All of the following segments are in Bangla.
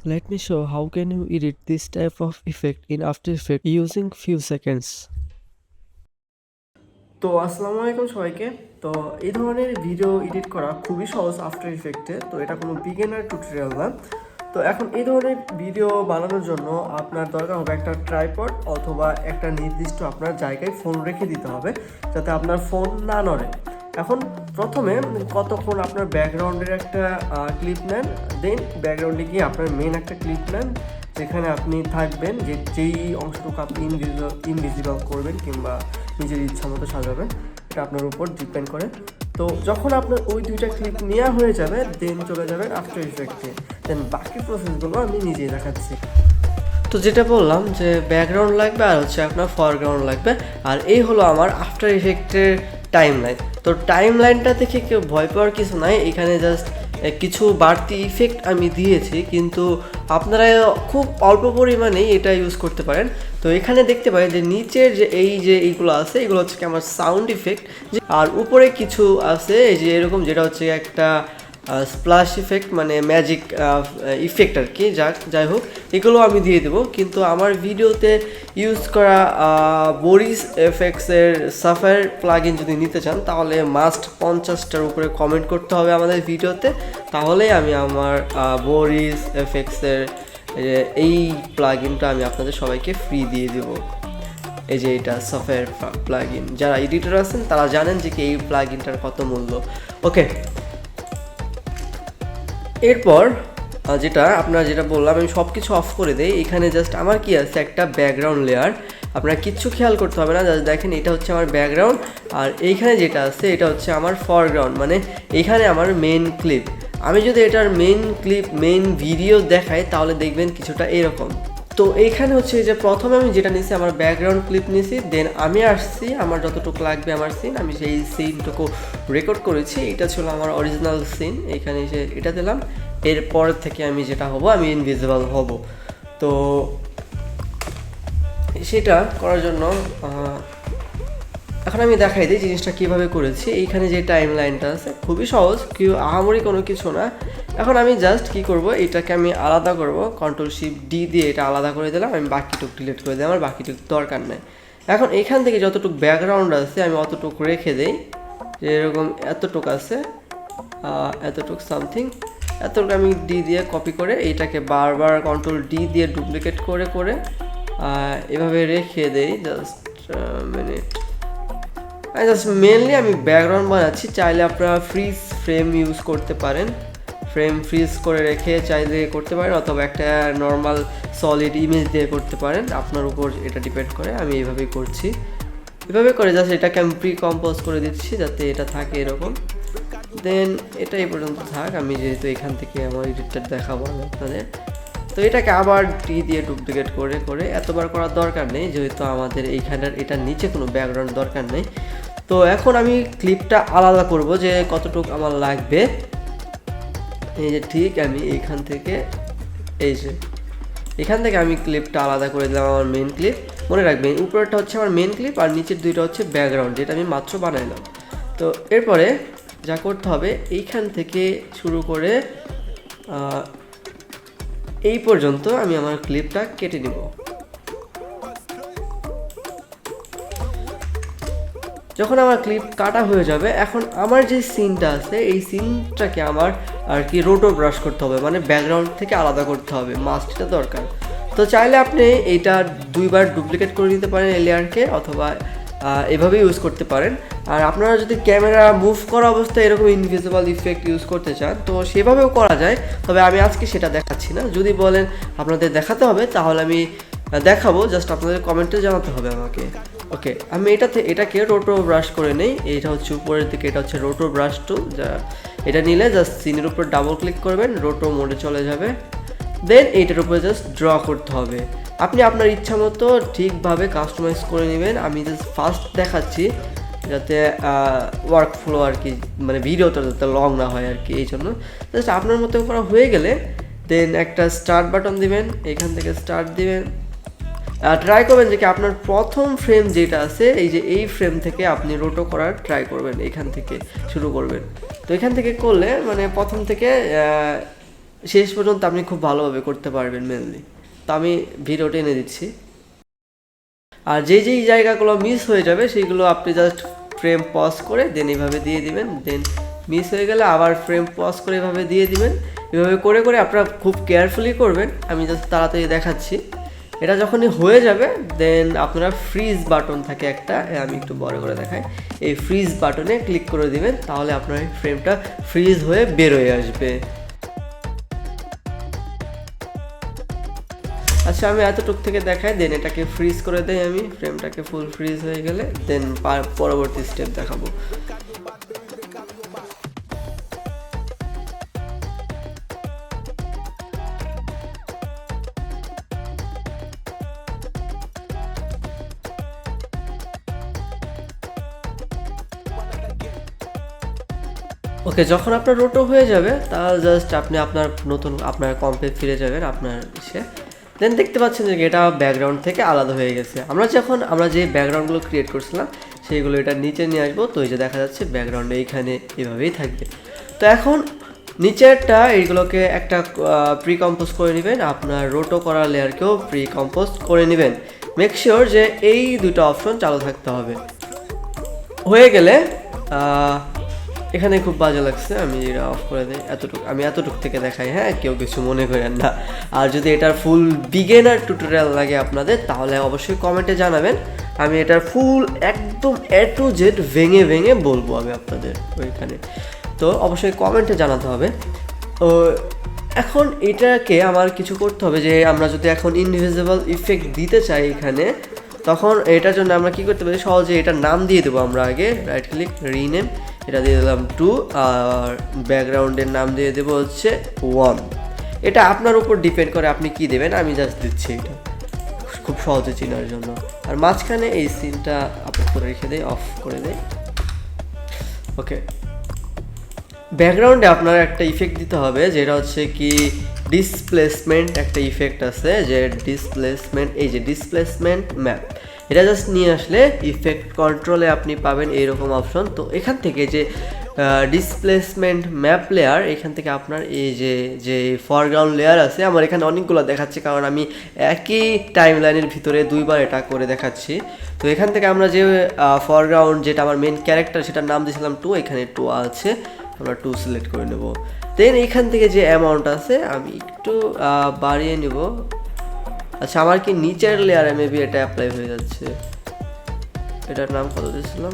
Let me show how can you edit this type of effect in After Effects using few seconds. তো আসসালামু আলাইকুম সবাইকে। তো এই ধরনের ভিডিও এডিট করা খুবই সহজ আফটার ইফেক্টে। তো এটা কোনো বিগিনার টিউটোরিয়াল না। তো এখন এই ধরনের ভিডিও বানানোর জন্য আপনার দরকার হবে একটা ট্রাইপড অথবা একটা নির্দিষ্ট আপনার জায়গায় ফোন রেখে দিতে হবে যাতে আপনার ফোন না নড়ে। এখন প্রথমে কতক্ষণ আপনার ব্যাকগ্রাউন্ডের একটা ক্লিপ নেন, দেন ব্যাকগ্রাউন্ডে গিয়ে আপনার মেন একটা ক্লিপ নেন যেখানে আপনি থাকবেন, যেই অংশটুকু আপনি ইনভিজিবল করবেন কিংবা নিজের ইচ্ছা মতো সাজাবেন, এটা আপনার উপর ডিপেন্ড করে। তো যখন আপনার ওই দুইটা ক্লিপ নেওয়া হয়ে যাবে দেন চলে যাবেন আফটার ইফেক্টে। দেন বাকি প্রসেসগুলো আমি নিজেই দেখাচ্ছি। তো যেটা বললাম যে ব্যাকগ্রাউন্ড লাগবে আর হচ্ছে আপনার ফরগ্রাউন্ড লাগবে, আর এই হলো আমার আফটার ইফেক্টের টাইম লাইন। তো টাইম লাইনটা দেখে কেউ ভয় পাওয়ার কিছু নাই, এখানে জাস্ট কিছু বাড়তি ইফেক্ট আমি দিয়েছি, কিন্তু আপনারা খুব অল্প পরিমাণেই এটা ইউজ করতে পারেন। তো এখানে দেখতে পাই যে নিচের যে এইগুলো আছে এগুলো হচ্ছে কি আমার সাউন্ড ইফেক্ট, আর উপরে কিছু আছে এই যে এরকম যেটা হচ্ছে একটা স্প্লাশ ইফেক্ট মানে ম্যাজিক ইফেক্ট আর কি। যাই হোক এগুলো আমি দিয়ে দেবো, কিন্তু আমার ভিডিওতে ইউজ করা বরিস এফএক্সের সাফার প্লাগইন যদি নিতে চান তাহলে মাস্ট 50টার উপরে কমেন্ট করতে হবে আমাদের ভিডিওতে, তাহলেই আমি আমার বরিস এফএক্সের এই প্লাগইনটা আমি আপনাদের সবাইকে ফ্রি দিয়ে দেবো। এই যে এটা সফটওয়্যার প্লাগইন, যারা এডিটর আছেন তারা জানেন যে কি এই প্লাগইনটার কত মূল্য। ওকে, এরপর যেটা বললাম আমি সব কিছু অফ করে দেই। এখানে জাস্ট আমার কি আছে একটা ব্যাকগ্রাউন্ড লেয়ার, আপনারা কিচ্ছু খেয়াল করতে হবে না, জাস্ট দেখেন এটা হচ্ছে আমার ব্যাকগ্রাউন্ড, আর এইখানে যেটা আছে এটা হচ্ছে আমার ফরগ্রাউন্ড, মানে এইখানে আমার মেন ক্লিপ। আমি যদি এটার মেন ভিডিও দেখাই তাহলে দেখবেন কিছুটা এরকম। তো এইখানে হচ্ছে যে প্রথমে আমি যেটা নিয়েছি আমার ব্যাকগ্রাউন্ড ক্লিপ নিয়েছি, দেন আমি আসছি আমার যতটুকু লাগবে আমার সিন, আমি সেই সিনটুকু রেকর্ড করেছি, এটা ছিল আমার অরিজিনাল সিন। এইখানে এসে এটা দিলাম, এরপর থেকে আমি যেটা হব আমি ইনভিজিবল হব। তো সেটা করার জন্য এখন আমি দেখাই দিই জিনিসটা কীভাবে করেছি। এইখানে যে টাইম লাইনটা আছে খুবই সহজ, কেউ আহামরি কোনো কিছু না। এখন আমি জাস্ট কি করব, এটাকে আমি আলাদা করব, Ctrl+Shift+D দিয়ে এটা আলাদা করে দিলাম, আমি বাকিটুকু ডিলিট করে দিই, আমার বাকিটুকু দরকার নেই। এখন এখান থেকে যতটুকু ব্যাকগ্রাউন্ড আছে আমি অতটুকু রেখে দেই, যে এরকম এতটুকু আছে, এতটুকু সামথিং, এতটুকু আমি ডি দিয়ে কপি করে এইটাকে বারবার Ctrl+D দিয়ে ডুপ্লিকেট করে করে এভাবে রেখে দেই। জাস্ট মিনিট, জাস্ট মেনলি আমি ব্যাকগ্রাউন্ড বানাচ্ছি, চাইলে আপনারা ফ্রিজ ফ্রেম ইউজ করতে পারেন, ফ্রেম ফ্রিজ করে রেখে চাইলে করতে পারেন, অথবা একটা নর্মাল সলিড ইমেজ দিয়ে করতে পারেন, আপনার উপর এটা ডিপেন্ড করে। আমি এইভাবেই করছি, এভাবে করে জাস্ট এটাকে আমি প্রি কম্পোজ করে দিচ্ছি যাতে এটা থাকে এরকম। দেন এটা এই পর্যন্ত থাক, আমি যেহেতু এখান থেকে আমার এডিটটা দেখাবো আপনাদের। তো এটাকে আবার টি দিয়ে ডুপ্লিকেট করে করে এতবার করার দরকার নেই, যেহেতু আমাদের এইখানের এটার নিচে কোনো ব্যাকগ্রাউন্ড দরকার নেই। তো এখন আমি ক্লিপটা আলাদা করব যে কতটুকু আমার লাগবে। এই যে ঠিক আমি এইখান থেকে এখান থেকে আমি ক্লিপটা আলাদা করে দিলাম, আমার মেন ক্লিপ। মনে রাখবেন উপরেরটা হচ্ছে আমার মেন ক্লিপ আর নিচের দুইটা হচ্ছে ব্যাকগ্রাউন্ড, যেটা আমি মাত্র বানাইলাম। তো এরপরে যা করতে হবে এইখান থেকে শুরু করে এই পর্যন্ত আমি আমার ক্লিপটা কেটে নিব। যখন আমার ক্লিপ কাটা হয়ে যাবে, এখন আমার যে সিনটা আছে এই সিনটাকে আমার আর কি রোটো ব্রাশ করতে হবে, মানে ব্যাকগ্রাউন্ড থেকে আলাদা করতে হবে, মাস্টটা দরকার। তো চাইলে আপনি এইটা দুইবার ডুপ্লিকেট করে নিতে পারেন এই লেয়ারকে, অথবা এভাবে ইউজ করতে পারেন। আর আপনারা যদি ক্যামেরা মুভ করা অবস্থায় এরকম ইনভিজিবল ইফেক্ট ইউজ করতে চান তো সেভাবেও করা যায়, তবে আমি আজকে সেটা দেখাচ্ছি না। যদি বলেন আপনাদের দেখাতে হবে তাহলে আমি দেখাবো, জাস্ট আপনাদের কমেন্টে জানাতে হবে আমাকে। ওকে, আমি এটাকে রোটো ব্রাশ করে নেই, এটা হচ্ছে উপরের দিকে, এটা হচ্ছে রোটো ব্রাশ টুল, যা এটা নিলে জাস্ট সিনের উপর ডাবল ক্লিক করবেন, রোটো মোডে চলে যাবে। দেন এইটার উপরে জাস্ট ড্র করতে হবে, আপনি আপনার ইচ্ছা মতো ঠিকভাবে কাস্টমাইজ করে নেবেন। আমি জাস্ট ফার্স্ট দেখাচ্ছি যাতে ওয়ার্ক ফ্লো আর কি, মানে ভিডিওটা যাতে লং না হয় আর কি, এই জন্য জাস্ট আপনার মতো করা হয়ে গেলে দেন একটা স্টার্ট বাটন দিবেন, এখান থেকে স্টার্ট দিবেন। ট্রাই করবেন যে কি আপনার প্রথম ফ্রেম যেটা আছে এই ফ্রেম থেকে আপনি রোটো করার ট্রাই করবেন, এখান থেকে শুরু করবেন। তো এখান থেকে করলে মানে প্রথম থেকে শেষ পর্যন্ত আপনি খুব ভালোভাবে করতে পারবেন মেনলি। তো আমি ভিডিও টেনে দিচ্ছি। আর যেই জায়গাগুলো মিস হয়ে যাবে সেইগুলো আপনি জাস্ট ফ্রেম পজ করে দেন এইভাবে দিয়ে দিবেন, দেন মিস হয়ে গেলে আবার ফ্রেম পজ করে এভাবে দিয়ে দিবেন। এভাবে করে করে আপনারা খুব কেয়ারফুলি করবেন। আমি জাস্ট তাড়াতাড়ি দেখাচ্ছি। এটা যখনই হয়ে যাবে দেন আপনারা ফ্রিজ বাটন থাকে একটা, আমি একটু বড় করে দেখাই, এই ফ্রিজ বাটনে ক্লিক করে দিবেন, তাহলে আপনার ফ্রেমটা ফ্রিজ হয়ে বের হয়ে আসবে। আচ্ছা আমি এতটুক থেকে দেখাই, দেন এটাকে ফ্রিজ করে দেই আমি, ফ্রেমটাকে ফুল ফ্রিজ হয়ে গেলে দেন পরবর্তী স্টেপ দেখাবো। ওকে, যখন আপনার রোটো হয়ে যাবে তাহলে জাস্ট আপনি আপনার কম্পে ফিরে যাবেন আপনার দেন দেখতে পাচ্ছেন যে এটা ব্যাকগ্রাউন্ড থেকে আলাদা হয়ে গেছে। আমরা যে ব্যাকগ্রাউন্ডগুলো ক্রিয়েট করছিলাম সেইগুলো এটা নিচে নিয়ে আসবো। তো এই যে দেখা যাচ্ছে ব্যাকগ্রাউন্ডে এইখানে এভাবেই থাকবে। তো এখন নিচেরটা এইগুলোকে একটা প্রি কম্পোজ করে নেবেন, আপনার রোটো করা লেয়ারকেও প্রি কম্পোজ করে নেবেন। মেক শিওর যে এই দুটো অপশন চালু থাকতে হবে। হয়ে গেলে এখানে খুব বাজে লাগছে, আমি এটা অফ করে দিই। আমি এতটুক থেকে দেখাই, হ্যাঁ কেউ কিছু মনে করেন না। আর যদি এটার ফুল বিগিনার টিউটোরিয়াল লাগে আপনাদের তাহলে অবশ্যই কমেন্টে জানাবেন, আমি এটার ফুল একদম A to Z ভেঙে ভেঙে বলবো আমি আপনাদের ওইখানে। তো অবশ্যই কমেন্টে জানাতে হবে। ও এখন এটাকে আমার কিছু করতে হবে, যে আমরা যদি এখন ইনভিজিবল ইফেক্ট দিতে চাই এখানে, তখন এটার জন্য আমরা কি করতে পারি, সহজে এটার নাম দিয়ে দেবো। আমরা আগে রাইট ক্লিক রিনেম, এটা দিয়ে দিলাম 2, আর ব্যাকগ্রাউন্ডের নাম দিয়ে দেবো হচ্ছে 1। এটা আপনার উপর ডিপেন্ড করে আপনি কি দেবেন, আমি জাস্ট দিচ্ছি এটা খুব সহজে চেনার জন্য। আর মাঝখানে এই সিনটা আপলোড করে রেখে দেয়, অফ করে দেয়। ওকে, ব্যাকগ্রাউন্ডে আপনার একটা ইফেক্ট দিতে হবে, যেটা হচ্ছে কি ডিসপ্লেসমেন্ট একটা ইফেক্ট আছে, যে ডিসপ্লেসমেন্ট, এই যে ডিসপ্লেসমেন্ট ম্যাপ, এটা জাস্ট নিয়ে আসলে ইফেক্ট কন্ট্রোলে আপনি পাবেন এইরকম অপশন। তো এখান থেকে যে ডিসপ্লেসমেন্ট ম্যাপ লেয়ার, এখান থেকে আপনার এই যে ফরগ্রাউন্ড লেয়ার আছে, আমার এখানে অনেকগুলো দেখাচ্ছে কারণ আমি একই টাইম লাইনের ভিতরে দুইবার এটা করে দেখাচ্ছি। তো এখান থেকে আমরা যে ফরগ্রাউন্ড, যেটা আমার মেন ক্যারেক্টার, সেটার নাম দিয়েছিলাম 2, এখানে 2 আছে, আমরা 2 সিলেক্ট করে নেব। দেন এখান থেকে যে অ্যামাউন্ট আছে আমি একটু বাড়িয়ে নেব। আচ্ছা আমার কি নিচের লেয়ারে মেবি এটা অ্যাপ্লাই হয়ে যাচ্ছে, এটার নাম কত দিয়েছিলাম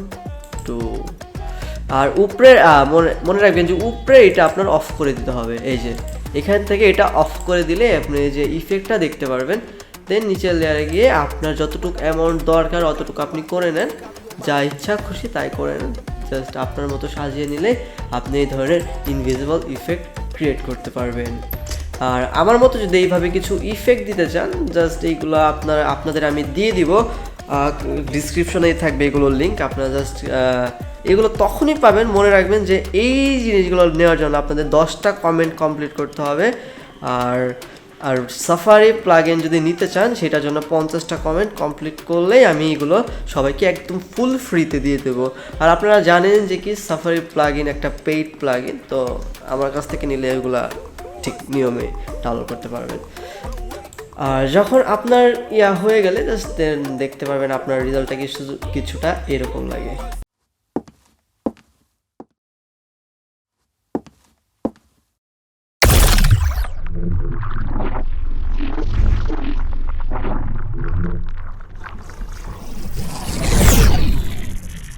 2। আর উপরে মনে রাখবেন যে উপরে এটা আপনার অফ করে দিতে হবে, এই যে এখান থেকে এটা অফ করে দিলে আপনি যে ইফেক্টটা দেখতে পারবেন। দেন নিচের লেয়ারে গিয়ে আপনার যতটুকু অ্যামাউন্ট দরকার অতটুকু আপনি করে নেন, যা ইচ্ছা খুশি তাই করে নেন। জাস্ট আপনার মতো সাজিয়ে নিলে আপনি এই ধরনের ইনভিজিবল ইফেক্ট ক্রিয়েট করতে পারবেন। আর আমার মতো যদি এইভাবে কিছু ইফেক্ট দিতে চান, জাস্ট এইগুলো আপনাদের আমি দিয়ে দিব, ডিসক্রিপশনেই থাকবে এগুলোর লিঙ্ক। আপনারা জাস্ট এগুলো তখনই পাবেন, মনে রাখবেন যে এই জিনিসগুলো নেওয়ার জন্য আপনাদের 10টা কমেন্ট কমপ্লিট করতে হবে। আর সাফারি প্লাগইন যদি নিতে চান সেটার জন্য 50টা কমেন্ট কমপ্লিট করলেই আমি এগুলো সবাইকে একদম ফুল ফ্রিতে দিয়ে দেবো। আর আপনারা জানেন যে কি সাফারি প্লাগইন একটা পেইড প্লাগইন, তো আমার কাছ থেকে নিলে এগুলা ঠিক নিয়মে ডাউনলোড করতে পারবেন। আর যখন আপনার হয়ে গেলে জাস্ট দেখতে পারবেন আপনার রেজাল্টটা কিছুটা এরকম লাগে।